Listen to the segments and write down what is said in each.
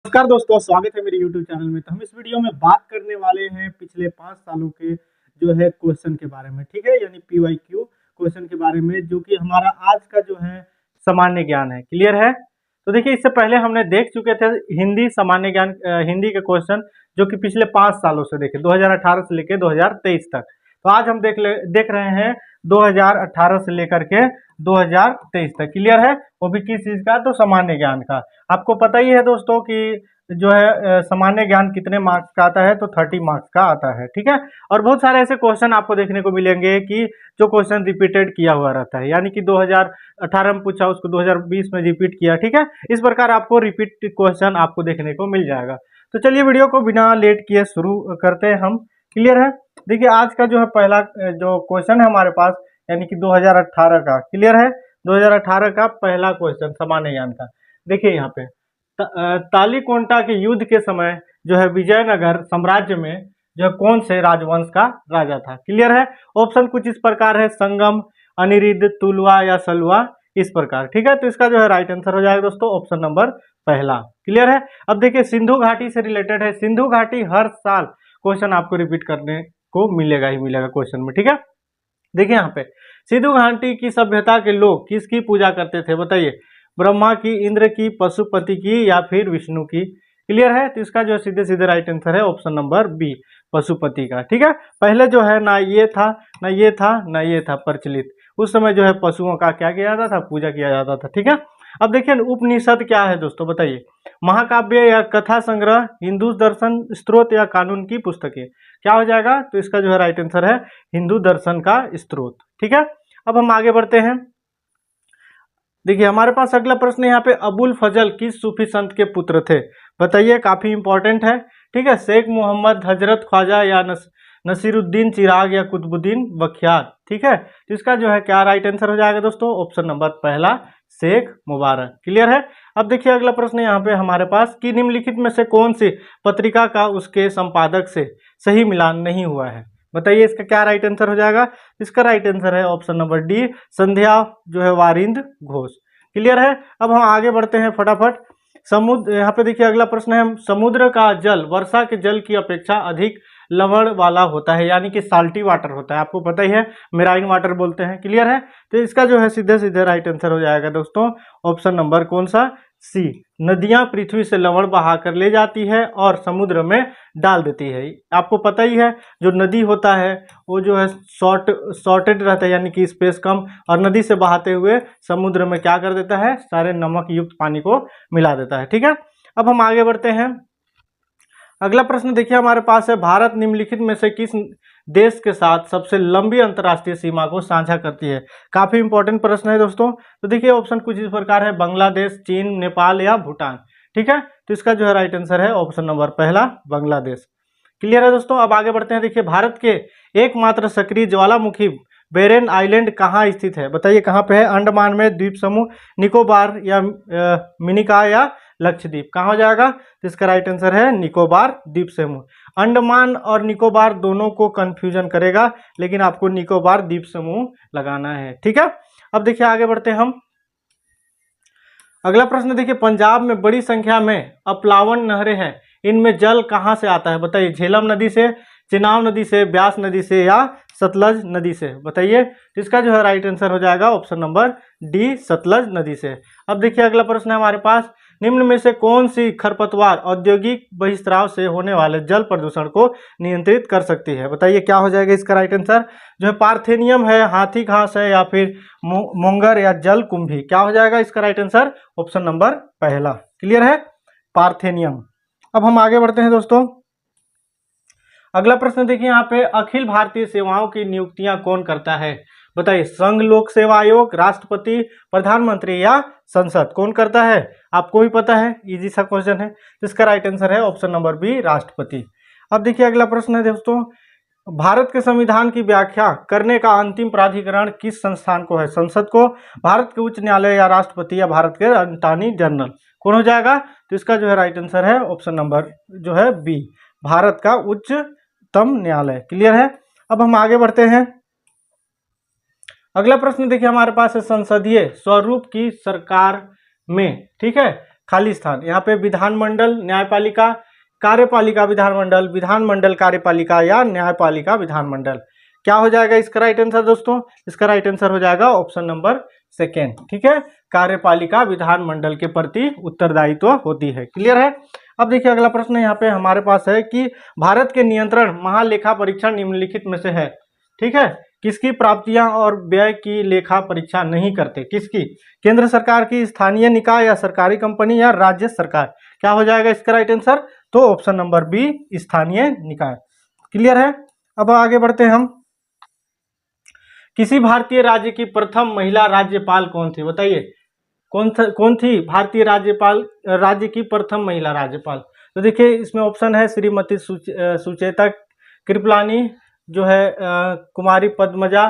नमस्कार दोस्तों, स्वागत है मेरे YouTube चैनल में। तो हम इस वीडियो में बात करने वाले हैं पिछले 5 सालों के जो है क्वेश्चन के बारे में, ठीक है, यानी PYQ क्वेश्चन के बारे में, जो कि हमारा आज का जो है सामान्य ज्ञान है। क्लियर है? तो देखिए, इससे पहले हमने देख चुके थे हिंदी सामान्य ज्ञान, हिंदी के क्वेश्चन जो कि पिछले 5 सालों से देखे, 2018 से लेकर 2023 तक। तो आज हम देख रहे हैं 2018 से लेकर के 2023 तक। क्लियर है? वो भी किस चीज का? तो सामान्य ज्ञान का। आपको पता ही है दोस्तों कि जो है सामान्य ज्ञान कितने मार्क्स का आता है? तो 30 मार्क्स का आता है, ठीक है। और बहुत सारे ऐसे क्वेश्चन आपको देखने को मिलेंगे कि जो क्वेश्चन रिपीटेड किया हुआ रहता है, यानी कि 2018 में पूछा उसको 2020 में रिपीट किया, ठीक है। इस प्रकार आपको रिपीट क्वेश्चन आपको देखने को मिल जाएगा। तो चलिए वीडियो को बिना लेट किए शुरू करते हैं हम। क्लियर है? देखिए, आज का जो है पहला जो क्वेश्चन है हमारे पास, यानी कि 2018 का। क्लियर है? 2018 का पहला क्वेश्चन सामान्य ज्ञान का। देखिए यहाँ पे तालीकोंटा के युद्ध के समय जो है विजयनगर साम्राज्य में जो है कौन से राजवंश का राजा था? क्लियर है? ऑप्शन कुछ इस प्रकार है: संगम, अनिरुद्ध, तुलवा या सलवा, इस प्रकार, ठीक है। तो इसका जो है राइट आंसर हो जाएगा दोस्तों ऑप्शन नंबर पहला। क्लियर है? अब देखिए, सिंधु घाटी से रिलेटेड है। सिंधु घाटी हर साल क्वेश्चन आपको रिपीट करने को मिलेगा ही मिलेगा क्वेश्चन में, ठीक है। देखिए यहाँ पे, सिंधु घाटी की सभ्यता के लोग किसकी पूजा करते थे? बताइए, ब्रह्मा की, इंद्र की, पशुपति की या फिर विष्णु की? क्लियर है? तो इसका जो सीधे सीधे राइट आंसर है ऑप्शन नंबर बी, पशुपति का, ठीक है। पहले जो है ना ये था ना ये था ना ये था प्रचलित। उस समय जो है पशुओं का क्या किया जाता था? पूजा किया जाता था, ठीक है। अब देखिए, उपनिषद क्या है दोस्तों? बताइए, महाकाव्य या कथा संग्रह, हिंदू दर्शन स्त्रोत या कानून की पुस्तकें? क्या हो जाएगा? तो इसका जो है राइट आंसर है हिंदू दर्शन का स्त्रोत, ठीक है। अब हम आगे बढ़ते हैं। देखिए, हमारे पास अगला प्रश्न यहाँ पे, अबुल फजल किस सूफी संत के पुत्र थे? बताइए, काफी इंपॉर्टेंट है, ठीक है। शेख मोहम्मद, हजरत ख्वाजा या नसीरुद्दीन चिराग या कुतुबुद्दीन बख्तियार, ठीक है। तो इसका जो है क्या राइट आंसर हो जाएगा दोस्तों? ऑप्शन नंबर पहला, शेख मुबारक। क्लियर है? अब देखिए अगला प्रश्न यहाँ पे हमारे पास, कि निम्नलिखित में से कौन सी पत्रिका का उसके संपादक से सही मिलान नहीं हुआ है? बताइए, इसका क्या राइट आंसर हो जाएगा? इसका राइट आंसर है ऑप्शन नंबर डी, संध्या जो है वारिंद घोष। क्लियर है? अब हम आगे बढ़ते हैं फटाफट। समुद्र, यहाँ पे देखिए अगला प्रश्न है, समुद्र का जल वर्षा के जल की अपेक्षा अधिक लवण वाला होता है, यानी कि साल्टी वाटर होता है। आपको पता ही है, मेराइन वाटर बोलते हैं। क्लियर है? तो इसका जो है सीधे सीधे राइट आंसर हो जाएगा दोस्तों ऑप्शन नंबर कौन सा? सी, नदियां पृथ्वी से लवण बहाकर ले जाती है और समुद्र में डाल देती है। आपको पता ही है, जो नदी होता है वो जो है शॉर्टेड रहता है, यानी कि स्पेस कम, और नदी से बहाते हुए समुद्र में क्या कर देता है? सारे नमक युक्त पानी को मिला देता है, ठीक है। अब हम आगे बढ़ते हैं। अगला प्रश्न देखिए हमारे पास है, भारत निम्नलिखित में से किस देश के साथ सबसे लंबी अंतर्राष्ट्रीय सीमा को साझा करती है? काफी इंपॉर्टेंट प्रश्न है दोस्तों। तो देखिए, ऑप्शन कुछ इस प्रकार है, बांग्लादेश, चीन, नेपाल या भूटान, ठीक है। तो इसका जो है राइट आंसर है ऑप्शन नंबर पहला, बांग्लादेश। क्लियर है दोस्तों? अब आगे बढ़ते हैं। देखिए, भारत के एकमात्र सक्रिय ज्वालामुखी बेरेन आइलैंड कहाँ स्थित है? बताइए, कहाँ पे है? अंडमान में, द्वीप समूह, निकोबार या मिनिकॉय या लक्षद्वीप? कहाँ हो जाएगा? तो इसका राइट आंसर है निकोबार द्वीप समूह। अंडमान और निकोबार दोनों को कंफ्यूजन करेगा, लेकिन आपको निकोबार द्वीप समूह लगाना है, ठीक है। अब देखिए आगे बढ़ते हैं हम। अगला प्रश्न देखिए, पंजाब में बड़ी संख्या में अपलावन नहरें हैं, इनमें जल कहाँ से आता है? बताइए, झेलम नदी से, चिनाब नदी से, ब्यास नदी से या सतलज नदी से? बताइए, तो इसका जो है राइट आंसर हो जाएगा ऑप्शन नंबर डी, सतलज नदी से। अब देखिए अगला प्रश्न है हमारे पास, निम्न में से कौन सी खरपतवार औद्योगिक बहिस्राव से होने वाले जल प्रदूषण को नियंत्रित कर सकती है? बताइए, क्या हो जाएगा इसका राइट आंसर? जो है पार्थेनियम है, हाथी घास है या फिर मोंगर या जल कुंभी? क्या हो जाएगा इसका राइट आंसर? ऑप्शन नंबर पहला। क्लियर है? पार्थेनियम। अब हम आगे बढ़ते हैं दोस्तों। अगला प्रश्न देखिए यहाँ पे, अखिल भारतीय सेवाओं की नियुक्तियां कौन करता है? बताइए, संघ लोक सेवा आयोग, राष्ट्रपति, प्रधानमंत्री या संसद? कौन करता है? आपको भी पता है, इजी सा क्वेश्चन है। इसका राइट आंसर है ऑप्शन नंबर बी, राष्ट्रपति। अब देखिए अगला प्रश्न है दोस्तों, भारत के संविधान की व्याख्या करने का अंतिम प्राधिकरण किस संस्थान को है? संसद को, भारत के उच्च न्यायालय या राष्ट्रपति या भारत के अटॉर्नी जनरल? कौन हो जाएगा? तो इसका जो है राइट आंसर है ऑप्शन नंबर जो है बी, भारत का उच्चतम न्यायालय। क्लियर है? अब हम आगे बढ़ते हैं। अगला प्रश्न देखिए हमारे पास है, संसदीय स्वरूप की सरकार में, ठीक है, खाली स्थान। यहाँ पे विधानमंडल, न्यायपालिका, कार्यपालिका, विधानमंडल, विधानमंडल कार्यपालिका या न्यायपालिका विधानमंडल। क्या हो जाएगा इसका राइट आंसर दोस्तों? इसका राइट आंसर हो जाएगा ऑप्शन नंबर सेकेंड। ठीक है, कार्यपालिका विधानमंडल के प्रति उत्तरदायित्व होती है। क्लियर है? अब देखिए अगला प्रश्न यहाँ पे हमारे पास है कि भारत के नियंत्रण महालेखा परीक्षण निम्नलिखित में से है। ठीक है, किसकी प्राप्तियां और व्यय की लेखा परीक्षा नहीं करते? किसकी? केंद्र सरकार की, स्थानीय निकाय या सरकारी कंपनी या राज्य सरकार। क्या हो जाएगा इसका राइट आंसर? तो ऑप्शन नंबर बी, स्थानीय निकाय। क्लियर है? अब आगे बढ़ते हैं हम। किसी भारतीय राज्य की प्रथम महिला राज्यपाल कौन थी? बताइए कौन थी भारतीय राज्य की प्रथम महिला राज्यपाल? तो देखिए इसमें ऑप्शन है श्रीमती सुचेता कृपलानी, जो है कुमारी पद्मजा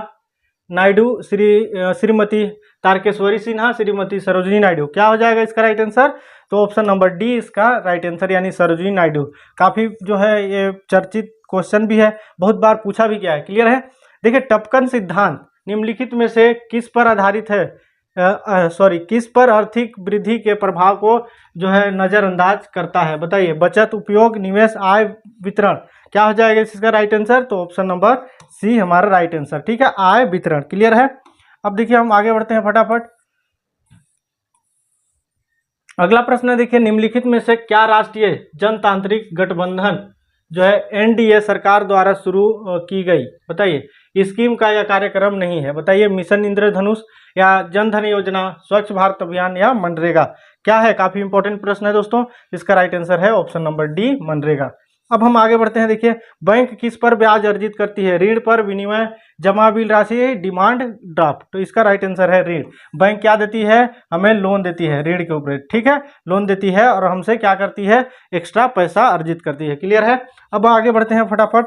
नायडू, श्रीमती तारकेश्वरी सिन्हा, श्रीमती सरोजिनी नायडू। क्या हो जाएगा इसका राइट आंसर? तो ऑप्शन नंबर डी इसका राइट आंसर, यानी सरोजिनी नायडू। काफी जो है ये चर्चित क्वेश्चन भी है, बहुत बार पूछा भी गया है। क्लियर है? देखिए टपकन सिद्धांत निम्नलिखित में से किस पर आधारित है? किस पर आर्थिक वृद्धि के प्रभाव को जो है नजरअंदाज करता है? बताइए, बचत, उपयोग, निवेश, आय, वितरण। क्या हो जाएगा इसका राइट आंसर? तो ऑप्शन नंबर सी हमारा राइट आंसर। ठीक है, आय वितरण। क्लियर है? अब देखिए हम आगे बढ़ते हैं फटाफट। अगला प्रश्न है, देखिए निम्नलिखित में से क्या राष्ट्रीय जनतांत्रिक गठबंधन जो है एनडीए सरकार द्वारा शुरू की गई बताइए स्कीम का या कार्यक्रम नहीं है? बताइए, मिशन इंद्रधनुष या जन धन योजना, स्वच्छ भारत अभियान या मनरेगा। क्या है? काफी इंपॉर्टेंट प्रश्न है दोस्तों। इसका राइट आंसर है ऑप्शन नंबर डी, मनरेगा। अब हम आगे बढ़ते हैं। देखिए बैंक किस पर ब्याज अर्जित करती है? ऋण पर, विनिमय, जमा बिल राशि, डिमांड ड्राफ्ट। तो इसका राइट आंसर है ऋण। बैंक क्या देती है? हमें लोन देती है ऋण के ऊपर। ठीक है, लोन देती है और हमसे क्या करती है? एक्स्ट्रा पैसा अर्जित करती है। क्लियर है? अब आगे बढ़ते हैं फटाफट।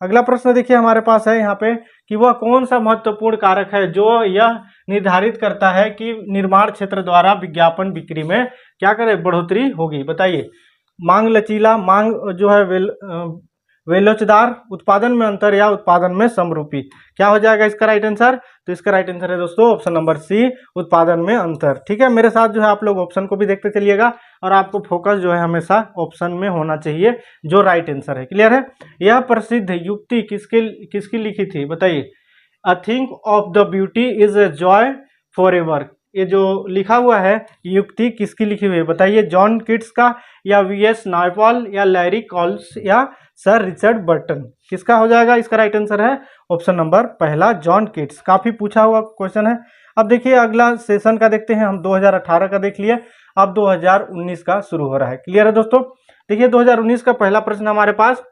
अगला प्रश्न देखिए हमारे पास है यहाँ पे कि वह कौन सा महत्वपूर्ण कारक है जो यह निर्धारित करता है कि निर्माण क्षेत्र द्वारा विज्ञापन बिक्री में क्या करे? बढ़ोतरी होगी। बताइए, मांग लचीला, मांग जो है वेलोचदार, उत्पादन में अंतर या उत्पादन में समरूपी। क्या हो जाएगा इसका राइट आंसर? तो इसका राइट आंसर है दोस्तों ऑप्शन नंबर सी, उत्पादन में अंतर। ठीक है, मेरे साथ जो है आप लोग ऑप्शन को भी देखते चलिएगा और आपको फोकस जो है हमेशा ऑप्शन में होना चाहिए जो राइट आंसर है। क्लियर है? यह प्रसिद्ध युक्ति किसकी लिखी थी? बताइए, a thing of the beauty is a joy forever. ये जो लिखा हुआ है युक्ति किसकी लिखी हुई है? बताइए, जॉन किट्स का या वीएस नायपॉल या लैरी कॉल्स या सर रिचर्ड बर्टन। किसका हो जाएगा? इसका राइट आंसर है ऑप्शन नंबर पहला, जॉन किट्स। काफी पूछा हुआ क्वेश्चन है। अब देखिए अगला सेशन का देखते हैं हम। 2018 का देख लिए, अब 2019 का शुरू हो रहा है। क्लियर है दोस्तों? देखिए 2019 का पहला प्रश्न हमारे पास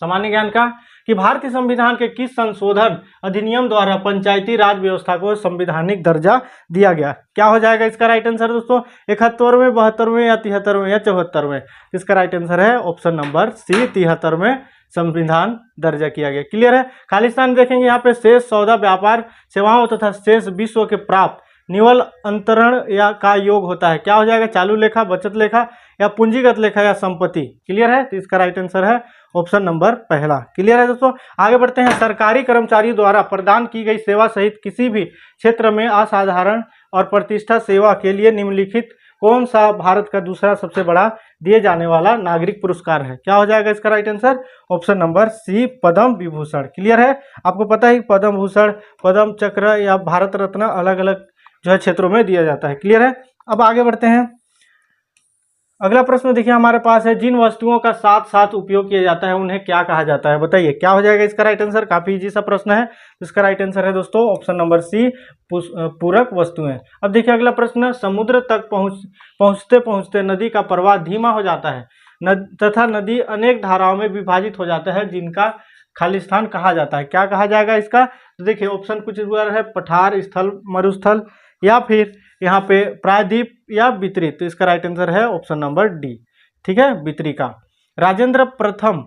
सामान्य ज्ञान का कि भारतीय संविधान के किस संशोधन अधिनियम द्वारा पंचायती राज व्यवस्था को संवैधानिक दर्जा दिया गया? क्या हो जाएगा इसका राइट आंसर दोस्तों? 71वें, 72वें या 73वें या 74वें? इसका राइट आंसर है ऑप्शन नंबर सी, 73वें संविधान दर्जा किया गया। क्लियर है? खालिस्तान देखेंगे यहाँ पे शेष सौदा, व्यापार, सेवाओं तथा शेष विश्व के प्राप्त निवल अंतरण या का योग होता है। क्या हो जाएगा? चालू लेखा, बचत लेखा या पूंजीगत लेखा या संपत्ति। क्लियर है? तो इसका राइट आंसर है ऑप्शन नंबर पहला। क्लियर है दोस्तों? आगे बढ़ते हैं। सरकारी कर्मचारियों द्वारा प्रदान की गई सेवा सहित किसी भी क्षेत्र में असाधारण और प्रतिष्ठा सेवा के लिए निम्नलिखित कौन सा भारत का दूसरा सबसे बड़ा दिए जाने वाला नागरिक पुरस्कार है? क्या हो जाएगा इसका right answer? Option number C, Padma Vibhushan. Clear है? आपको पता है पद्म भूषण, पद्म चक्र या भारत रत्न अलग अलग जो है क्षेत्रों में दिया जाता है। क्लियर है? अब आगे बढ़ते हैं। अगला प्रश्न देखिए हमारे पास है, जिन वस्तुओं का साथ साथ उपयोग किया जाता है उन्हें क्या कहा जाता है? बताइए, क्या हो जाएगा इसका राइट आंसर? काफी इजी सा प्रश्न है। इसका राइट आंसर है दोस्तों ऑप्शन नंबर सी, पूरक वस्तुएं। अब देखिए अगला प्रश्न, समुद्र तक पहुंचते पहुंचते नदी का प्रवाह धीमा हो जाता है तथा नदी अनेक धाराओं में विभाजित हो जाता है, जिनका खालिस्तान कहा जाता है। क्या कहा जाएगा इसका? तो देखिए ऑप्शन कुछ है, पठार, स्थल, मरुस्थल या फिर यहाँ पे प्रायद्वीप या वितरित। तो इसका राइट आंसर है ऑप्शन नंबर डी। ठीक है, वितरिका। राजेंद्र प्रथम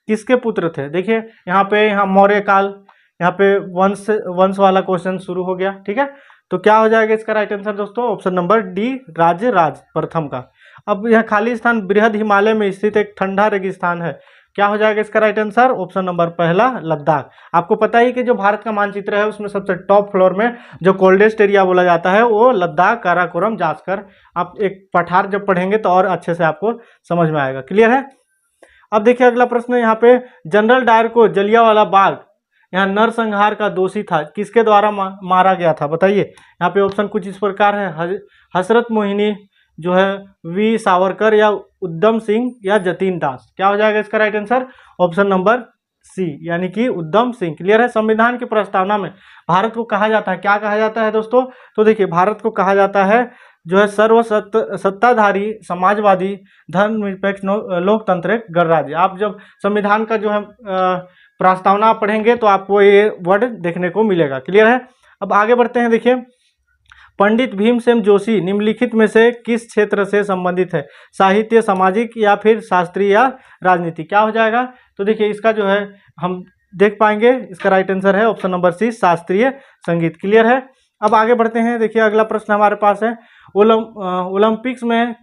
किसके पुत्र थे? देखिए यहाँ मौर्य काल, यहाँ पे वंश वाला क्वेश्चन शुरू हो गया। ठीक है, तो क्या हो जाएगा इसका राइट आंसर दोस्तों? ऑप्शन नंबर डी, राज प्रथम का। अब यह खालिस्तान बृहद हिमालय में स्थित एक ठंडा रेगिस्तान है। क्या हो जाएगा इसका राइट आंसर? ऑप्शन नंबर पहला लद्दाख। आपको पता ही कि जो भारत का मानचित्र है उसमें सबसे टॉप फ्लोर में जो कोल्डेस्ट एरिया बोला जाता है वो लद्दाख, काराकोरम, जास्कर। आप एक पठार जब पढ़ेंगे तो और अच्छे से आपको समझ में आएगा। क्लियर है? अब देखिए अगला प्रश्न यहाँ पे, जनरल डायर को जलियांवाला बाग यहाँ नरसंहार का दोषी था, किसके द्वारा मारा गया था? बताइए। यहाँ पे ऑप्शन कुछ इस प्रकार है, हसरत मोहिनी जो है, वी सावरकर, या उद्धम सिंह, या जतीन दास। क्या हो जाएगा इसका right answer? Option number C यानी कि उद्धम सिंह। क्लियर है? संविधान की प्रस्तावना में भारत को कहा जाता है, क्या कहा जाता है दोस्तों? तो देखिए भारत को कहा जाता है जो है सत्ताधारी समाजवादी धर्मनिरपेक्ष लोकतांत्रिक गणराज्य। आप जब संविधान का जो है प्रस्तावना पढ़ेंगे तो आपको ये वर्ड देखने को मिलेगा। क्लियर है? अब आगे बढ़ते हैं। देखिए पंडित भीमसेन जोशी निम्नलिखित में से किस क्षेत्र से संबंधित है? साहित्य, सामाजिक, या फिर शास्त्रीय, या राजनीति? क्या हो जाएगा? तो देखिए इसका जो है हम देख पाएंगे, इसका राइट आंसर है ऑप्शन नंबर सी, शास्त्रीय संगीत। क्लियर है? अब आगे बढ़ते हैं। देखिए अगला प्रश्न हमारे पास है, ओलंपिक में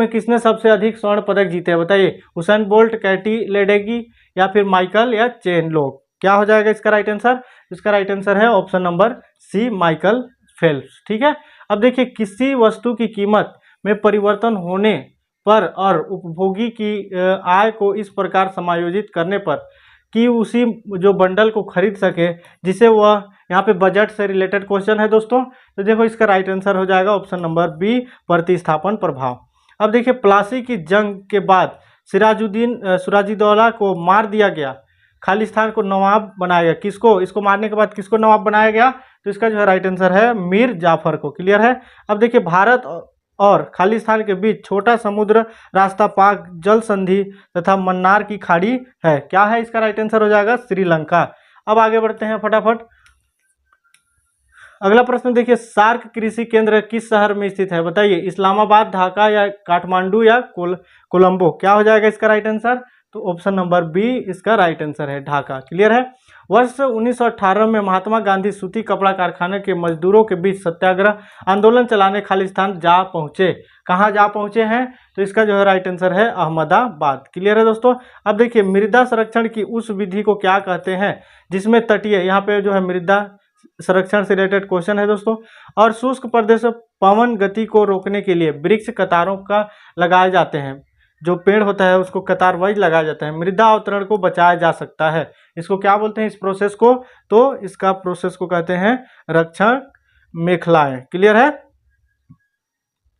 किसने सबसे अधिक स्वर्ण पदक जीते हैं? बताइए। हुसैन बोल्ट, कैटी लेडेगी, या फिर माइकल, या चेन लोग? क्या हो जाएगा इसका राइट आंसर? इसका राइट आंसर है option number C, Michael Phelps. ठीक है? अब देखिए किसी वस्तु की कीमत में परिवर्तन होने पर और उपभोगी की आय को इस प्रकार समायोजित करने पर कि उसी जो बंडल को खरीद सके जिसे वह, यहाँ पे बजट से रिलेटेड क्वेश्चन है दोस्तों, तो देखो इसका राइट आंसर हो जाएगा ऑप्शन नंबर बी, प्रतिस्थापन प्रभाव। अब देखिए प्लासी की जंग के बाद सिराजुद्दौला को मार दिया गया, खालिस्तान को नवाब बनाया गया। किसको? इसको मारने के बाद किसको नवाब बनाया गया? तो इसका जो है राइट आंसर है मीर जाफर को। क्लियर है? अब देखिए भारत और खालिस्तान के बीच छोटा समुद्र रास्ता पाक जल संधि तथा मन्नार की खाड़ी है। क्या है इसका राइट आंसर? हो जाएगा श्रीलंका। अब आगे बढ़ते हैं फटाफट। अगला प्रश्न देखिए, सार्क कृषि केंद्र किस शहर में स्थित है? बताइए। इस्लामाबाद, ढाका, या काठमांडू, या कोलंबो? क्या हो जाएगा इसका राइट आंसर? तो ऑप्शन नंबर बी इसका राइट आंसर है, ढाका। क्लियर है? वर्ष 1918 में महात्मा गांधी सूती कपड़ा कारखाने के मजदूरों के बीच सत्याग्रह आंदोलन चलाने खालिस्तान जा पहुंचे। कहाँ जा पहुंचे हैं? तो इसका जो है राइट आंसर है अहमदाबाद। क्लियर है दोस्तों? अब देखिए मृदा संरक्षण की उस विधि को क्या कहते हैं जिसमें तटीय, यहाँ पे जो है मृदा संरक्षण से रिलेटेड क्वेश्चन है दोस्तों, और शुष्क प्रदेश में पवन गति को रोकने के लिए वृक्ष कतारों का लगाए जाते हैं। जो पेड़ होता है उसको कतार वाइज लगाया जाता है, मृदा अवतरण को बचाया जा सकता है। इसको क्या बोलते हैं इस प्रोसेस को? तो इसका प्रोसेस को कहते हैं रक्षण मेखलाएं। क्लियर है?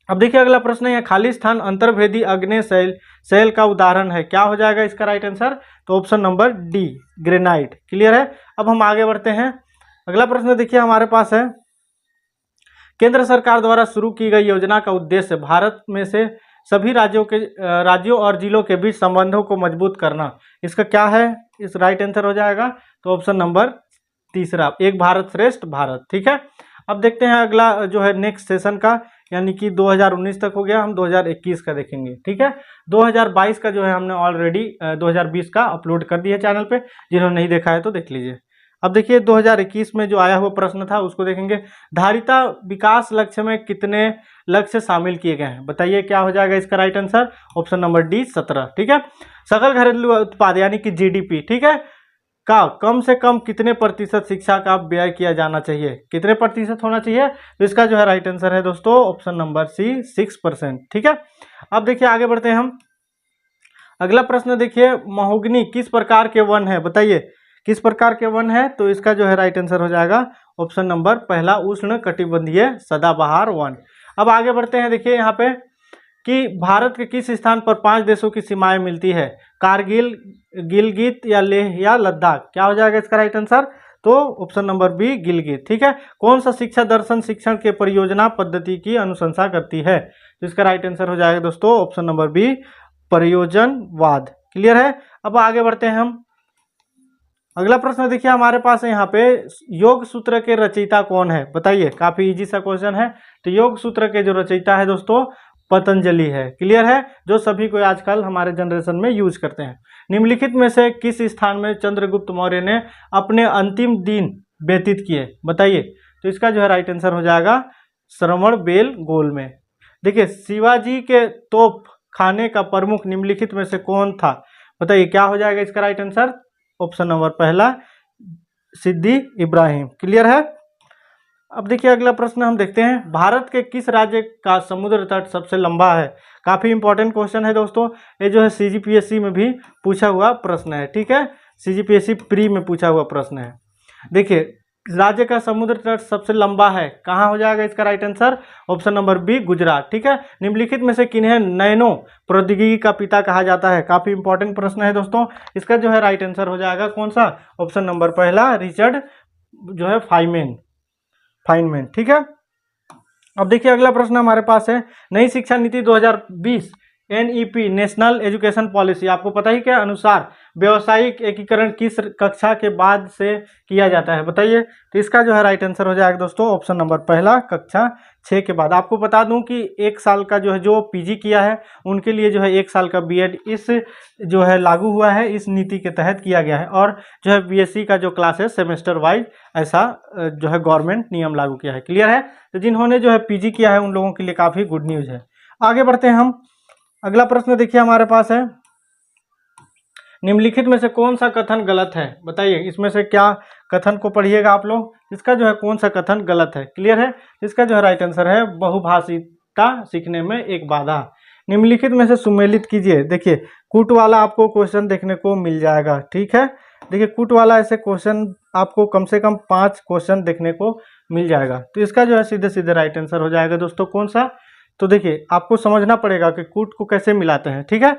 अब देखिए अगला प्रश्न है, खालिस्तान अंतर्भेदी अग्नेय शैल का उदाहरण है। क्या हो जाएगा इसका राइट आंसर? तो option number D, granite. Clear है? अब हम आगे बढ़ते हैं। अगला प्रश्न देखिए हमारे पास है, केंद्र सरकार द्वारा शुरू की गई योजना का उद्देश्य भारत में से सभी राज्यों और जिलों के बीच संबंधों को मजबूत करना। इसका क्या है? इस राइट आंसर हो जाएगा तो ऑप्शन नंबर तीसरा, एक भारत श्रेष्ठ भारत। ठीक है? अब देखते हैं अगला जो है नेक्स्ट सेशन का, यानी कि 2019 तक हो गया, हम 2021 का देखेंगे। ठीक है? 2022 का जो है हमने ऑलरेडी 2020 का अपलोड कर दिया चैनल पे, जिन्होंने नहीं देखा है तो देख लीजिए। अब देखिए 2021 में जो आया हुआ प्रश्न था उसको देखेंगे। धारिता विकास लक्ष्य में कितने लक्ष्य शामिल किए गए हैं? बताइए क्या हो जाएगा इसका right answer? Option number D, 17। ठीक है? सकल घरेलू उत्पाद यानी कि जीडीपी, ठीक है, का कम से कम कितने प्रतिशत शिक्षा का व्यय किया जाना चाहिए? कितने प्रतिशत होना चाहिए? तो इसका जो है राइट आंसर है दोस्तों ऑप्शन नंबर सी, 6%। ठीक है? अब देखिए आगे बढ़ते हैं हम। अगला प्रश्न देखिए, महोगनी किस प्रकार के वन है? बताइए किस प्रकार के वन है? तो इसका जो है राइट आंसर हो जाएगा ऑप्शन नंबर पहला, उष्ण कटिबंधीय सदाबहार वन। अब आगे बढ़ते हैं। देखिए यहाँ पे कि भारत के किस स्थान पर 5 देशों की सीमाएं मिलती है? कारगिल, गिलगित, या लेह, या लद्दाख? क्या हो जाएगा इसका राइट आंसर? तो ऑप्शन नंबर बी, गिलगित। ठीक है? कौन सा शिक्षा दर्शन शिक्षण के परियोजना पद्धति की अनुशंसा करती है? तो इसका राइट आंसर हो जाएगा दोस्तों ऑप्शन नंबर बी, परियोजनवाद। क्लियर है? अब आगे बढ़ते हैं हम। अगला प्रश्न देखिए हमारे पास है यहाँ पे, योग सूत्र के रचयिता कौन है? बताइए। काफी इजी सा क्वेश्चन है। तो योग सूत्र के जो रचयिता है दोस्तों पतंजलि है। क्लियर है? जो सभी को आजकल हमारे जनरेशन में यूज करते हैं। निम्नलिखित में से किस स्थान में चंद्रगुप्त मौर्य ने अपने अंतिम दिन व्यतीत किए? बताइए। तो इसका जो है राइट आंसर हो जाएगा श्रवण बेल गोल में। देखिए शिवाजी के तोप खाने का प्रमुख निम्नलिखित में से कौन था? बताइए क्या हो जाएगा इसका राइट आंसर? ऑप्शन नंबर पहला सिद्दी इब्राहिम। क्लियर है? अब देखिए अगला प्रश्न हम देखते हैं, भारत के किस राज्य का समुद्र तट सबसे लंबा है? काफी इंपॉर्टेंट क्वेश्चन है दोस्तों, ये जो है सीजीपीएससी में भी पूछा हुआ प्रश्न है। ठीक है, सीजीपीएससी प्री में पूछा हुआ प्रश्न है। देखिए राज्य का समुद्र तट सबसे लंबा है, कहाँ हो जाएगा इसका right answer? Option number B Gujarat. ठीक है, निम्नलिखित में से किन्हें नैनो प्रौद्योगिकी का पिता कहा जाता है? काफी इंपॉर्टेंट प्रश्न है दोस्तों, इसका जो है राइट आंसर हो जाएगा कौन सा? ऑप्शन नंबर पहला रिचर्ड जो है फाइनमैन। ठीक है, अब देखिए अगला प्रश्न हमारे पास है, नई शिक्षा नीति 2020 एनईपी नेशनल एजुकेशन पॉलिसी आपको पता ही के अनुसार व्यावसायिक एकीकरण किस कक्षा के बाद से किया जाता है? बताइए। तो इसका जो है राइट आंसर हो जाएगा दोस्तों ऑप्शन नंबर पहला कक्षा 6 के बाद। आपको बता दूं कि 1 साल का जो है जो पीजी किया है उनके लिए जो है 1 साल का बीएड इस जो है लागू हुआ है, इस नीति के तहत किया गया है। और जो है बीएससी का जो क्लास है सेमेस्टर वाइज ऐसा जो है गवर्नमेंट नियम लागू किया है। क्लियर है? तो जिन्होंने जो है पीजी किया है उन लोगों के लिए काफ़ी गुड न्यूज़ है। आगे बढ़ते हैं हम, अगला प्रश्न देखिए हमारे पास है, निम्नलिखित में से कौन सा कथन गलत है? बताइए इसमें से क्या कथन को पढ़िएगा आप लोग, इसका जो है कौन सा कथन गलत है? क्लियर है? इसका जो है राइट आंसर है बहुभाषिता सीखने में एक बाधा। निम्नलिखित में से सुमेलित कीजिए। देखिए कूट वाला आपको क्वेश्चन देखने को मिल जाएगा। ठीक है, देखिए कूट वाला ऐसे क्वेश्चन आपको कम से कम 5 क्वेश्चन देखने को मिल जाएगा। तो इसका जो है सीधे सीधे राइट आंसर हो जाएगा दोस्तों कौन सा? तो देखिए आपको समझना पड़ेगा कि कूट को कैसे मिलाते हैं। ठीक है,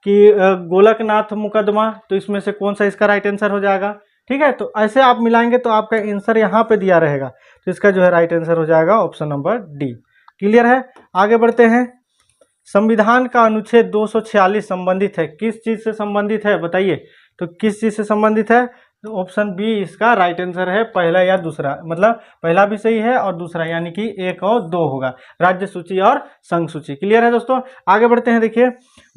कि गोलकनाथ मुकदमा, तो इसमें से कौन सा इसका राइट आंसर हो जाएगा? ठीक है, तो ऐसे आप मिलाएंगे तो आपका आंसर यहाँ पे दिया रहेगा, तो इसका जो है राइट आंसर हो जाएगा ऑप्शन नंबर डी। क्लियर है? आगे बढ़ते हैं, संविधान का अनुच्छेद 246 संबंधित है, किस चीज से संबंधित है? बताइए तो किस चीज से संबंधित है? तो ऑप्शन बी इसका राइट आंसर है, पहला या दूसरा, मतलब पहला भी सही है और दूसरा, यानी कि 1 और 2 होगा, राज्य सूची और संघ सूची। क्लियर है दोस्तों? आगे बढ़ते हैं, देखिए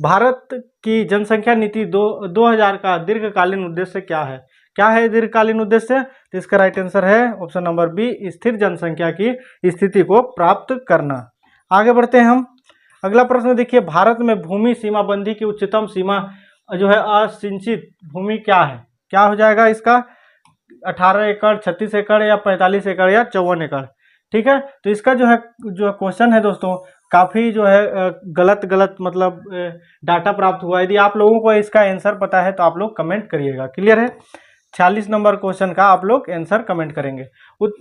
भारत की जनसंख्या नीति 2000 का दीर्घकालीन उद्देश्य क्या है? क्या है दीर्घकालीन उद्देश्य? तो इसका राइट आंसर है ऑप्शन नंबर बी स्थिर जनसंख्या की स्थिति को प्राप्त करना। आगे बढ़ते हैं हम, अगला प्रश्न देखिए, भारत में भूमि सीमाबंदी की उच्चतम सीमा जो है असिंचित भूमि क्या है? क्या हो जाएगा इसका? 18 एकड़, 36 एकड़ या 45 एकड़ या 54 एकड़। ठीक है, तो इसका जो है क्वेश्चन है दोस्तों काफ़ी जो है गलत मतलब डाटा प्राप्त हुआ है। यदि आप लोगों को इसका आंसर पता है तो आप लोग कमेंट करिएगा। क्लियर है? 46 नंबर क्वेश्चन का आप लोग आंसर कमेंट करेंगे।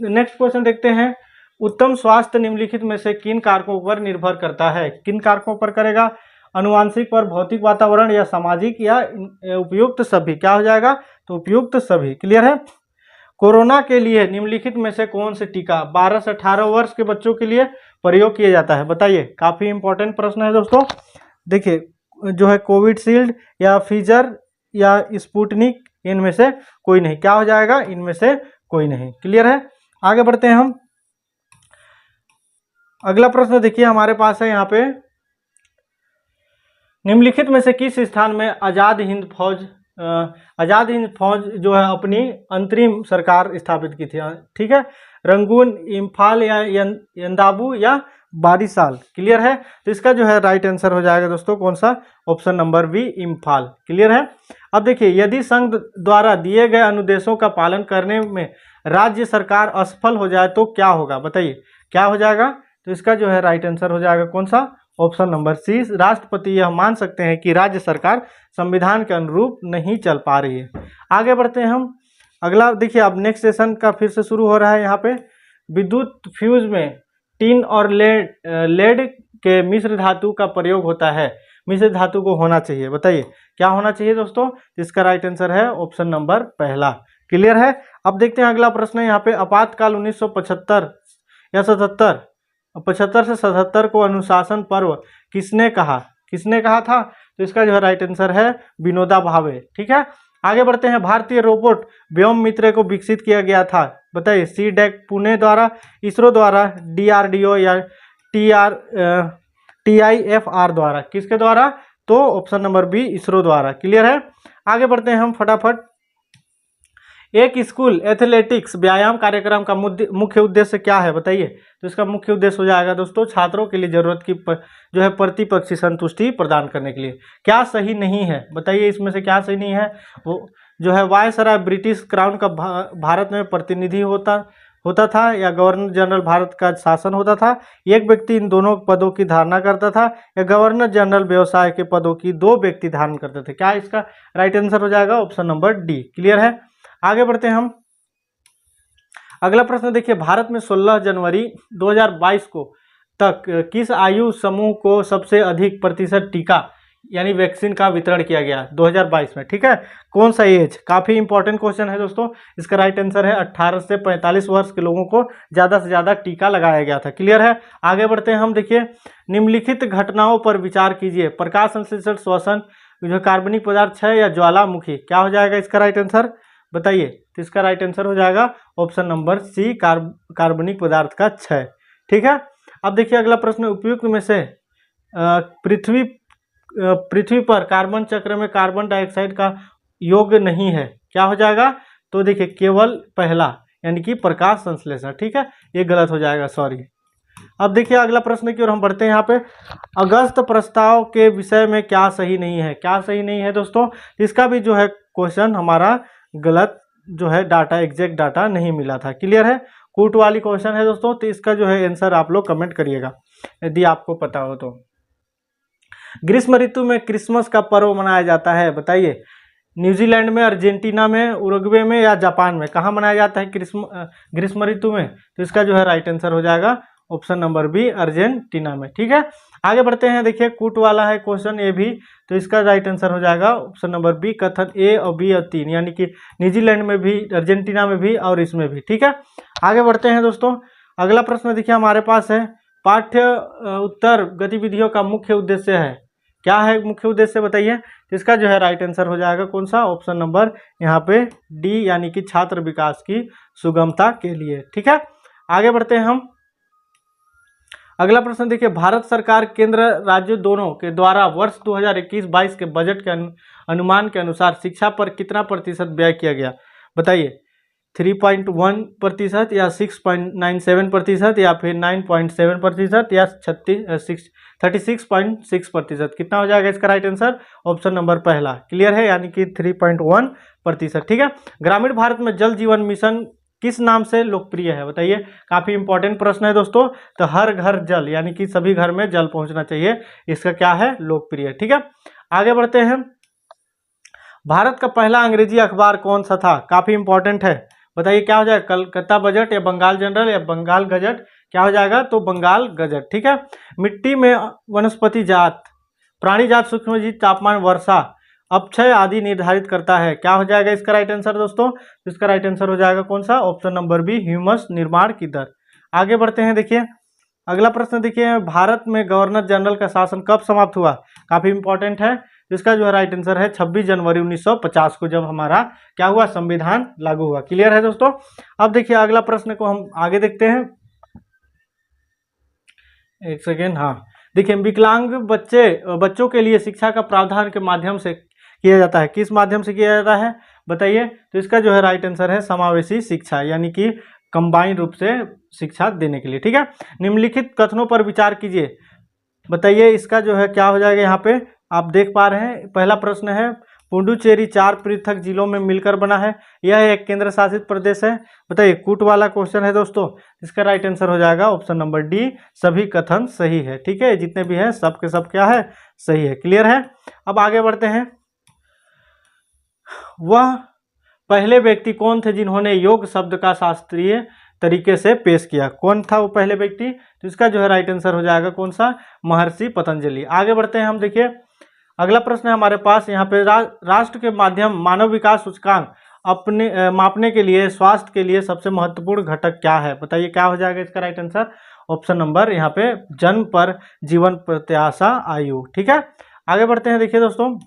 नेक्स्ट क्वेश्चन देखते हैं, उत्तम स्वास्थ्य निम्नलिखित में से किन कारकों पर निर्भर करता है? किन कारकों पर करेगा? अनुवांशिक पर, भौतिक वातावरण या सामाजिक या उपयुक्त सभी? क्या हो जाएगा? तो उपयुक्त सभी। क्लियर है? कोरोना के लिए निम्नलिखित में से कौन से टीका 12 से 18 वर्ष के बच्चों के लिए प्रयोग किया जाता है? बताइए, काफी इंपॉर्टेंट प्रश्न है दोस्तों। देखिए जो है कोविडशील्ड या फाइजर या स्पुतनिक, इनमें से कोई नहीं। क्या हो जाएगा? इनमें से कोई नहीं। क्लियर है? आगे बढ़ते हैं हम, अगला प्रश्न देखिए हमारे पास है यहाँ पे, निम्नलिखित में से किस स्थान में आजाद हिंद फौज जो है अपनी अंतरिम सरकार स्थापित की थी? ठीक है, रंगून, इम्फाल या यंदाबू या बारिशाल। क्लियर है? तो इसका जो है राइट आंसर हो जाएगा दोस्तों कौन सा? Option number B Imphal. Clear है? अब देखिए, यदि संघ द्वारा दिए गए अनुदेशों का पालन करने में राज्य सरकार असफल हो जाए तो क्या होगा? बताइए क्या हो जाएगा? तो इसका जो है राइट आंसर हो जाएगा कौन सा? ऑप्शन नंबर सी, राष्ट्रपति यह मान सकते हैं कि राज्य सरकार संविधान के अनुरूप नहीं चल पा रही है। आगे बढ़ते हैं हम, अगला देखिए, अब नेक्स्ट सेशन का फिर से शुरू हो रहा है। यहाँ पे विद्युत फ्यूज में टिन और लेड के मिश्र धातु का प्रयोग होता है, मिश्र धातु को होना चाहिए। बताइए क्या होना चाहिए दोस्तों? इसका राइट आंसर है ऑप्शन नंबर पहला। क्लियर है? अब देखते हैं अगला प्रश्न है यहाँ पे, आपातकाल 1975 या 75 से 77 को अनुशासन पर्व किसने कहा था? तो इसका जो है राइट आंसर है विनोबा भावे। ठीक है, आगे बढ़ते हैं, भारतीय रोबोट व्योम मित्र को विकसित किया गया था? बताइए, CDAC पुणे द्वारा, इसरो द्वारा, DRDO या TIFR द्वारा? किसके द्वारा? तो ऑप्शन नंबर बी इसरो द्वारा। क्लियर है? आगे बढ़ते हैं हम फटाफट, एक स्कूल एथलेटिक्स व्यायाम कार्यक्रम का मुख्य उद्देश्य क्या है बताइए। तो इसका मुख्य उद्देश्य हो जाएगा दोस्तों छात्रों के लिए जरूरत की जो है प्रतिपक्षी संतुष्टि प्रदान करने के लिए। क्या सही नहीं है बताइए, इसमें से क्या सही नहीं है। वो जो है वायसराय ब्रिटिश क्राउन का भारत में प्रतिनिधि होता था, या गवर्नर जनरल भारत का शासन होता था। एक व्यक्ति इन दोनों पदों की धारणा करता था, या गवर्नर जनरल व्यवसाय के पदों की 2 व्यक्ति धारण करते थे। क्या इसका राइट आंसर हो जाएगा ऑप्शन नंबर डी। क्लियर है, आगे बढ़ते हैं हम। अगला प्रश्न देखिए, भारत में 16 जनवरी 2022 को तक किस आयु समूह को सबसे अधिक प्रतिशत टीका यानी वैक्सीन का वितरण किया गया 2022 में। ठीक है, कौन सा एज, काफी इंपॉर्टेंट क्वेश्चन है दोस्तों। इसका राइट आंसर है 18 से 45 वर्ष के लोगों को ज्यादा से ज्यादा टीका लगाया गया था। क्लियर है, आगे बढ़ते हैं हम। देखिए, निम्नलिखित घटनाओं पर विचार कीजिए। प्रकाश संश्लेषण, श्वसन, जो कार्बनिक पदार्थ है या ज्वालामुखी, क्या हो जाएगा इसका राइट आंसर बताइए। तो इसका राइट आंसर हो जाएगा ऑप्शन नंबर सी, कार्बनिक पदार्थ का क्षय। ठीक है, अब देखिए अगला प्रश्न, उपयुक्त में से पृथ्वी पर कार्बन चक्र में कार्बन डाइऑक्साइड का योग नहीं है, क्या हो जाएगा। तो देखिए केवल पहला यानी कि प्रकाश संश्लेषण। ठीक है, ये गलत हो जाएगा, सॉरी। अब देखिए अगला प्रश्न की ओर हम बढ़ते हैं। यहाँ पे अगस्त प्रस्ताव के विषय में क्या सही नहीं है, क्या सही नहीं है दोस्तों। इसका भी जो है क्वेश्चन हमारा गलत जो है डाटा, एग्जैक्ट डाटा नहीं मिला था। क्लियर है, कूट वाली क्वेश्चन है दोस्तों। तो इसका जो है आंसर आप लोग कमेंट करिएगा यदि आपको पता हो तो। ग्रीष्म ऋतु में क्रिसमस का पर्व मनाया जाता है बताइए। न्यूजीलैंड में, अर्जेंटीना में, उरुग्वे में या जापान में, कहाँ मनाया जाता है ग्रीष्म ऋतु में। तो इसका जो है राइट आंसर हो जाएगा ऑप्शन नंबर बी, अर्जेंटीना में। ठीक है, आगे बढ़ते हैं। देखिए कूट वाला है क्वेश्चन ये भी, तो इसका राइट आंसर हो जाएगा ऑप्शन नंबर बी, कथन ए और बी और 3, यानी कि न्यूजीलैंड में भी, अर्जेंटीना में भी और इसमें भी। ठीक है, आगे बढ़ते हैं दोस्तों। अगला प्रश्न देखिए हमारे पास है, पाठ्य उत्तर गतिविधियों का मुख्य उद्देश्य है, क्या है मुख्य उद्देश्य बताइए। तो इसका जो है राइट आंसर हो जाएगा कौन सा, ऑप्शन नंबर यहाँ पे डी, यानी कि छात्र विकास की सुगमता के लिए। ठीक है, आगे बढ़ते हैं हम। अगला प्रश्न देखिए, भारत सरकार केंद्र राज्य दोनों के द्वारा वर्ष 2021-22 के बजट के अनुमान के अनुसार शिक्षा पर कितना प्रतिशत व्यय किया गया बताइए। 3.1% या 6.97% या फिर 9.7% या 36.6%, कितना हो जाएगा इसका राइट आंसर, ऑप्शन नंबर पहला। क्लियर है, यानी कि 3.1%। ठीक है, ग्रामीण भारत में जल जीवन मिशन किस नाम से लोकप्रिय है बताइए। काफी इंपॉर्टेंट प्रश्न है दोस्तों। तो हर घर जल, यानी कि सभी घर में जल पहुंचना चाहिए, इसका क्या है, लोकप्रिय। ठीक है, आगे बढ़ते हैं। भारत का पहला अंग्रेजी अखबार कौन सा था, काफी इंपॉर्टेंट है बताइए, क्या हो जाएगा, कलकत्ता बजट या बंगाल जनरल या बंगाल गजट, क्या हो जाएगा, तो बंगाल गजट। ठीक है, मिट्टी में वनस्पति जात, प्राणी जात, सूक्ष्मजीव, तापमान, वर्षा, अपक्षय आदि निर्धारित करता है, क्या हो जाएगा इसका राइट आंसर दोस्तों। तो इसका राइट आंसर हो जाएगा कौन सा, ऑप्शन नंबर बी, ह्यूमस निर्माण की दर। आगे बढ़ते हैं। देखिए अगला प्रश्न देखिए, भारत में गवर्नर जनरल का शासन कब समाप्त हुआ, काफी इंपॉर्टेंट है। इसका जो है राइट आंसर है 26 जनवरी 1950 को, जब हमारा क्या हुआ, संविधान लागू हुआ। क्लियर है दोस्तों। अब देखिए अगला प्रश्न को हम आगे देखते हैं, एक सेकेंड। हाँ देखिए, विकलांग बच्चों के लिए शिक्षा का प्रावधान के माध्यम से किया जाता है, किस माध्यम से किया जाता है बताइए। तो इसका जो है राइट आंसर है समावेशी शिक्षा, यानी कि कंबाइन रूप से शिक्षा देने के लिए। ठीक है, निम्नलिखित कथनों पर विचार कीजिए बताइए। इसका जो है क्या हो जाएगा, यहाँ पे आप देख पा रहे हैं। पहला प्रश्न है, पुडुचेरी 4 पृथक जिलों में मिलकर बना है, यह एक केंद्र शासित प्रदेश है बताइए। कूट वाला क्वेश्चन है दोस्तों, इसका राइट आंसर हो जाएगा ऑप्शन नंबर डी, सभी कथन सही है। ठीक है, जितने भी हैं सब के सब क्या है, सही है। क्लियर है, अब आगे बढ़ते हैं। वह पहले व्यक्ति कौन थे जिन्होंने योग शब्द का शास्त्रीय तरीके से पेश किया, कौन था वो पहले व्यक्ति। तो इसका जो है राइट आंसर हो जाएगा कौन सा, महर्षि पतंजलि। आगे बढ़ते हैं हम। देखिए अगला प्रश्न है हमारे पास यहाँ पे, राष्ट्र के माध्यम मानव विकास सूचकांक अपने मापने के लिए स्वास्थ्य के लिए सबसे महत्वपूर्ण घटक क्या है बताइए, क्या हो जाएगा इसका राइट आंसर, ऑप्शन नंबर यहाँ पे जन्म पर जीवन प्रत्याशा आयु। ठीक है, आगे बढ़ते हैं। देखिए दोस्तों,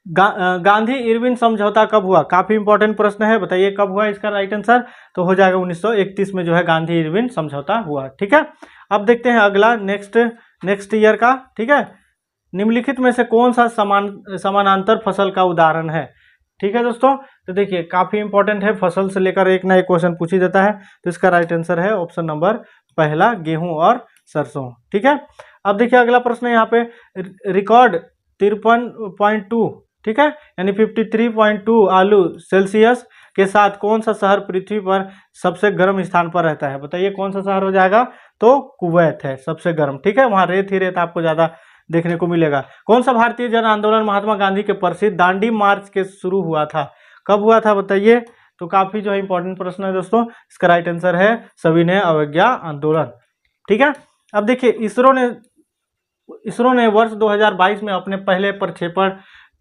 गांधी इरविन समझौता कब हुआ, काफी इंपॉर्टेंट प्रश्न है बताइए, कब हुआ इसका राइट आंसर। तो हो जाएगा 1931 में जो है गांधी इरविन समझौता हुआ। ठीक है, अब देखते हैं अगला नेक्स्ट ईयर का। ठीक है, निम्नलिखित में से कौन सा समानांतर फसल का उदाहरण है, ठीक है दोस्तों, तो देखिए काफी इंपॉर्टेंट है, फसल से लेकर एक ना एक क्वेश्चन पूछ ही देता है। तो इसका राइट आंसर है ऑप्शन नंबर पहला, गेहूं और सरसों। ठीक है, अब देखिए अगला प्रश्न है यहाँ पे, रिकॉर्ड 53.2, ठीक है, यानी 53.2 आलू सेल्सियस के साथ कौन सा शहर पृथ्वी पर सबसे गर्म स्थान पर रहता है? बताइए कौन सा शहर हो जाएगा? तो कुवैत है सबसे गर्म। ठीक है, वहां रेत ही रेत आपको ज्यादा देखने को मिलेगा। कौन सा भारतीय जन आंदोलन महात्मा गांधी के प्रसिद्ध दांडी मार्च के शुरू हुआ था? कब हुआ था बताइए? तो काफी जो है इंपॉर्टेंट प्रश्न है दोस्तों। इसका राइट आंसर है सविनय अवज्ञा आंदोलन। ठीक है, अब देखिए इसरो ने वर्ष 2022 में अपने पहले प्रक्षेपण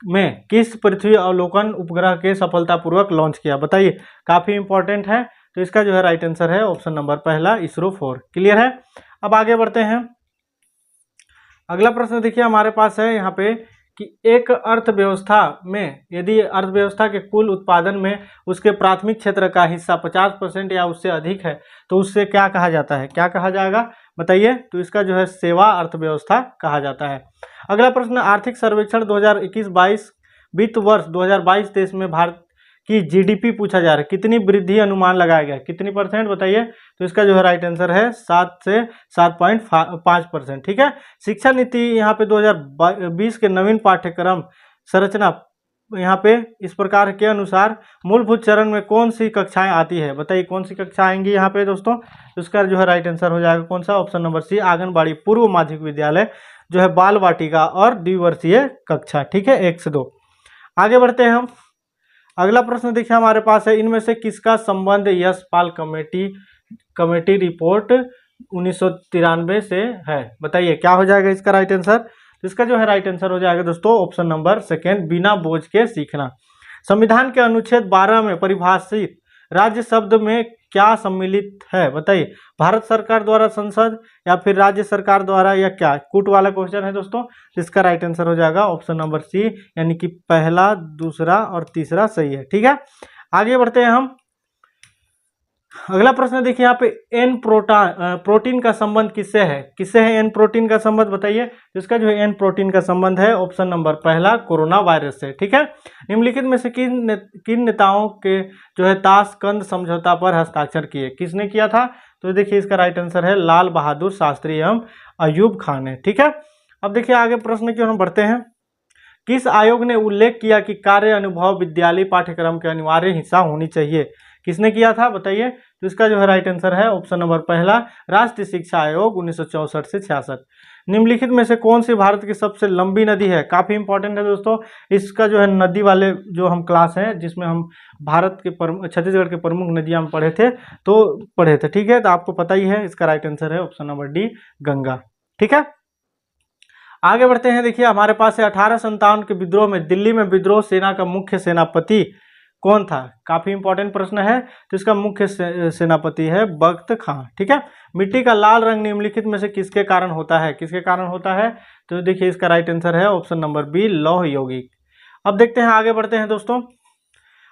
में किस पृथ्वी अवलोकन उपग्रह के सफलतापूर्वक लॉन्च किया? बताइए, काफी इंपॉर्टेंट है। तो इसका जो है राइट आंसर है ऑप्शन नंबर पहला, इसरो 4। क्लियर है, अब आगे बढ़ते हैं। अगला प्रश्न देखिए हमारे पास है यहाँ पे कि एक अर्थव्यवस्था में यदि अर्थव्यवस्था के कुल उत्पादन में उसके प्राथमिक क्षेत्र का हिस्सा 50% या उससे अधिक है तो उससे क्या कहा जाता है? क्या कहा जाएगा बताइए? तो इसका जो है सेवा अर्थव्यवस्था कहा जाता है। अगला प्रश्न, आर्थिक सर्वेक्षण 2021-22 वित्त वर्ष 2022-23 में भारत की जीडीपी पूछा जा रहा है, कितनी वृद्धि अनुमान लगाया गया, कितनी परसेंट बताइए? तो इसका जो है राइट आंसर है 7 से 7.5%। ठीक है, शिक्षा नीति यहाँ पे 2020 के नवीन पाठ्यक्रम संरचना यहाँ पे इस प्रकार के अनुसार मूलभूत चरण में कौन सी कक्षाएं आती है? बताइए कौन सी कक्षा आएंगी यहाँ पे दोस्तों? तो इसका जो है राइट आंसर हो जाएगा कौन सा? ऑप्शन नंबर सी, आंगनबाड़ी, पूर्व माध्यमिक विद्यालय जो है, बाल वाटिका और द्विवर्षीय कक्षा। ठीक है, 1 से 2। आगे बढ़ते हैं हम। अगला प्रश्न देखिए हमारे पास है, इनमें से किसका संबंध यशपाल कमेटी रिपोर्ट 1993 से है? बताइए क्या हो जाएगा इसका राइट आंसर? तो इसका जो है राइट आंसर हो जाएगा दोस्तों ऑप्शन नंबर सेकेंड, बिना बोझ के सीखना। संविधान के अनुच्छेद 12 में परिभाषित राज्य शब्द में क्या सम्मिलित है? बताइए, भारत सरकार द्वारा, संसद, या फिर राज्य सरकार द्वारा, या क्या? कूट वाला क्वेश्चन है दोस्तों। इसका राइट आंसर हो जाएगा ऑप्शन नंबर सी, यानी कि पहला, दूसरा और तीसरा सही है। ठीक है, आगे बढ़ते हैं हम। अगला प्रश्न देखिए यहाँ पे, एन प्रोटीन का संबंध किससे है? किससे है एन प्रोटीन का संबंध? बताइए, इसका जो है एन प्रोटीन का संबंध है ऑप्शन नंबर पहला, कोरोना वायरस से। ठीक है, निम्नलिखित में से किन नेताओं के जो है ताशकंद समझौता पर हस्ताक्षर किए? किसने किया था? तो देखिए इसका राइट आंसर है लाल बहादुर शास्त्री एवं अयूब खान ने। ठीक है, अब देखिए आगे प्रश्न की ओर हम बढ़ते हैं। किस आयोग ने उल्लेख किया कि कार्य अनुभव विद्यालय पाठ्यक्रम के अनिवार्य हिस्सा होनी चाहिए? किसने किया था बताइए? तो इसका जो है राइट आंसर है ऑप्शन नंबर पहला, राष्ट्रीय शिक्षा आयोग 1964 से 66। निम्नलिखित में से कौन सी भारत की सबसे लंबी नदी है? काफी इंपॉर्टेंट है दोस्तों। इसका जो है नदी वाले जो हम क्लास हैं जिसमें हम भारत के छत्तीसगढ़ के प्रमुख नदियां पढ़े थे। ठीक है, तो आपको पता ही है, इसका राइट आंसर है ऑप्शन नंबर डी, गंगा। ठीक है, आगे बढ़ते हैं। देखिए हमारे पास है 1857 के विद्रोह में दिल्ली में विद्रोह सेना का मुख्य सेनापति कौन था? काफी इंपॉर्टेंट प्रश्न है। तो इसका मुख्य सेनापति है बख्त खां। ठीक है, मिट्टी का लाल रंग निम्नलिखित में से किसके कारण होता है? किसके कारण होता है? तो देखिए इसका राइट आंसर है ऑप्शन नंबर बी, लौह यौगिक। अब देखते हैं, आगे बढ़ते हैं दोस्तों।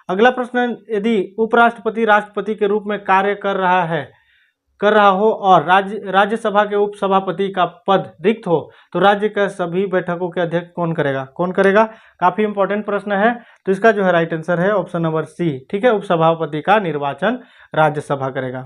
अगला प्रश्न, यदि उपराष्ट्रपति राष्ट्रपति के रूप में कार्य कर रहा हो और राज्यसभा के उपसभापति का पद रिक्त हो तो राज्य के सभी बैठकों के अध्यक्ष कौन करेगा? कौन करेगा? काफी इंपॉर्टेंट प्रश्न है। तो इसका जो है राइट आंसर है ऑप्शन नंबर सी। ठीक है, उपसभापति का निर्वाचन राज्यसभा करेगा।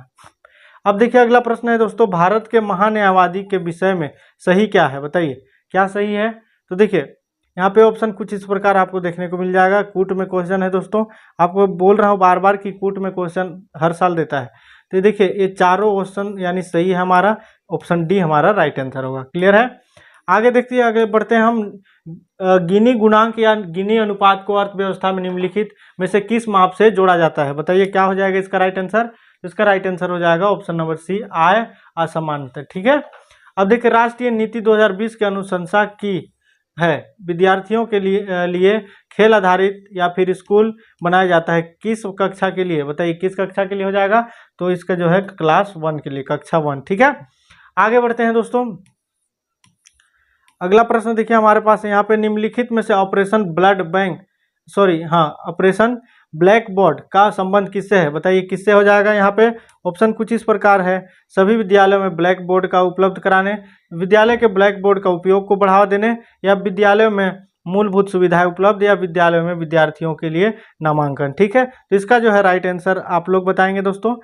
अब देखिए अगला प्रश्न है दोस्तों, भारत के महान्यायवादी के विषय में सही क्या है? बताइए क्या सही है? तो देखिए यहाँ पे ऑप्शन कुछ इस प्रकार आपको देखने को मिल जाएगा। कूट में क्वेश्चन है दोस्तों, आपको बोल रहा हूँ बार बार कि कूट में क्वेश्चन हर साल देता है। तो देखिए ये चारों ऑप्शन यानी सही है हमारा, ऑप्शन डी हमारा राइट आंसर होगा। क्लियर है, आगे देखते हैं, आगे बढ़ते हैं हम। गिनी गुणांक या गिनी अनुपात को अर्थव्यवस्था में निम्नलिखित में से किस माप से जोड़ा जाता है? बताइए क्या हो जाएगा इसका राइट आंसर? इसका राइट आंसर हो जाएगा ऑप्शन नंबर सी, आय असमानता। ठीक है, अब देखिए राष्ट्रीय नीति 2020 की अनुशंसा की है विद्यार्थियों के लिए खेल आधारित या फिर स्कूल बनाया जाता है किस कक्षा के लिए? बताइए किस कक्षा के लिए हो जाएगा? तो इसका जो है क्लास 1 के लिए, कक्षा 1। ठीक है, आगे बढ़ते हैं दोस्तों। अगला प्रश्न देखिए हमारे पास यहाँ पे, निम्नलिखित में से ऑपरेशन ब्लैक बोर्ड का संबंध किससे है? बताइए किससे हो जाएगा? यहाँ पे ऑप्शन कुछ इस प्रकार है, सभी विद्यालयों में ब्लैक बोर्ड का उपलब्ध कराने, विद्यालय के ब्लैक बोर्ड का उपयोग को बढ़ावा देने, या विद्यालयों में मूलभूत सुविधाएं उपलब्ध या विद्यालयों में विद्यार्थियों के लिए नामांकन। ठीक है, तो इसका जो है राइट आंसर आप लोग बताएंगे दोस्तों।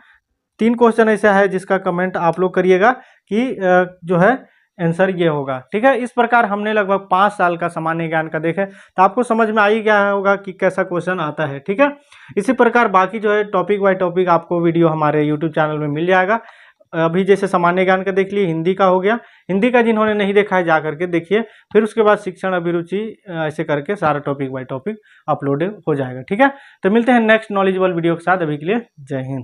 3 क्वेश्चन ऐसा है जिसका कमेंट आप लोग करिएगा कि जो है आंसर ये होगा। ठीक है, इस प्रकार हमने लगभग 5 साल का सामान्य ज्ञान का देखे, तो आपको समझ में आ ही गया होगा कि कैसा क्वेश्चन आता है। ठीक है, इसी प्रकार बाकी जो है टॉपिक बाय टॉपिक आपको वीडियो हमारे यूट्यूब चैनल में मिल जाएगा। अभी जैसे सामान्य ज्ञान का देख लिए, हिंदी का हो गया, हिंदी का जिन्होंने नहीं देखा है जा करके देखिए, फिर उसके बाद शिक्षण अभिरुचि, ऐसे करके सारा टॉपिक बाय टॉपिक अपलोड हो जाएगा। ठीक है, तो मिलते हैं नेक्स्ट नॉलेजेबल वीडियो के साथ। अभी के लिए जय हिंद।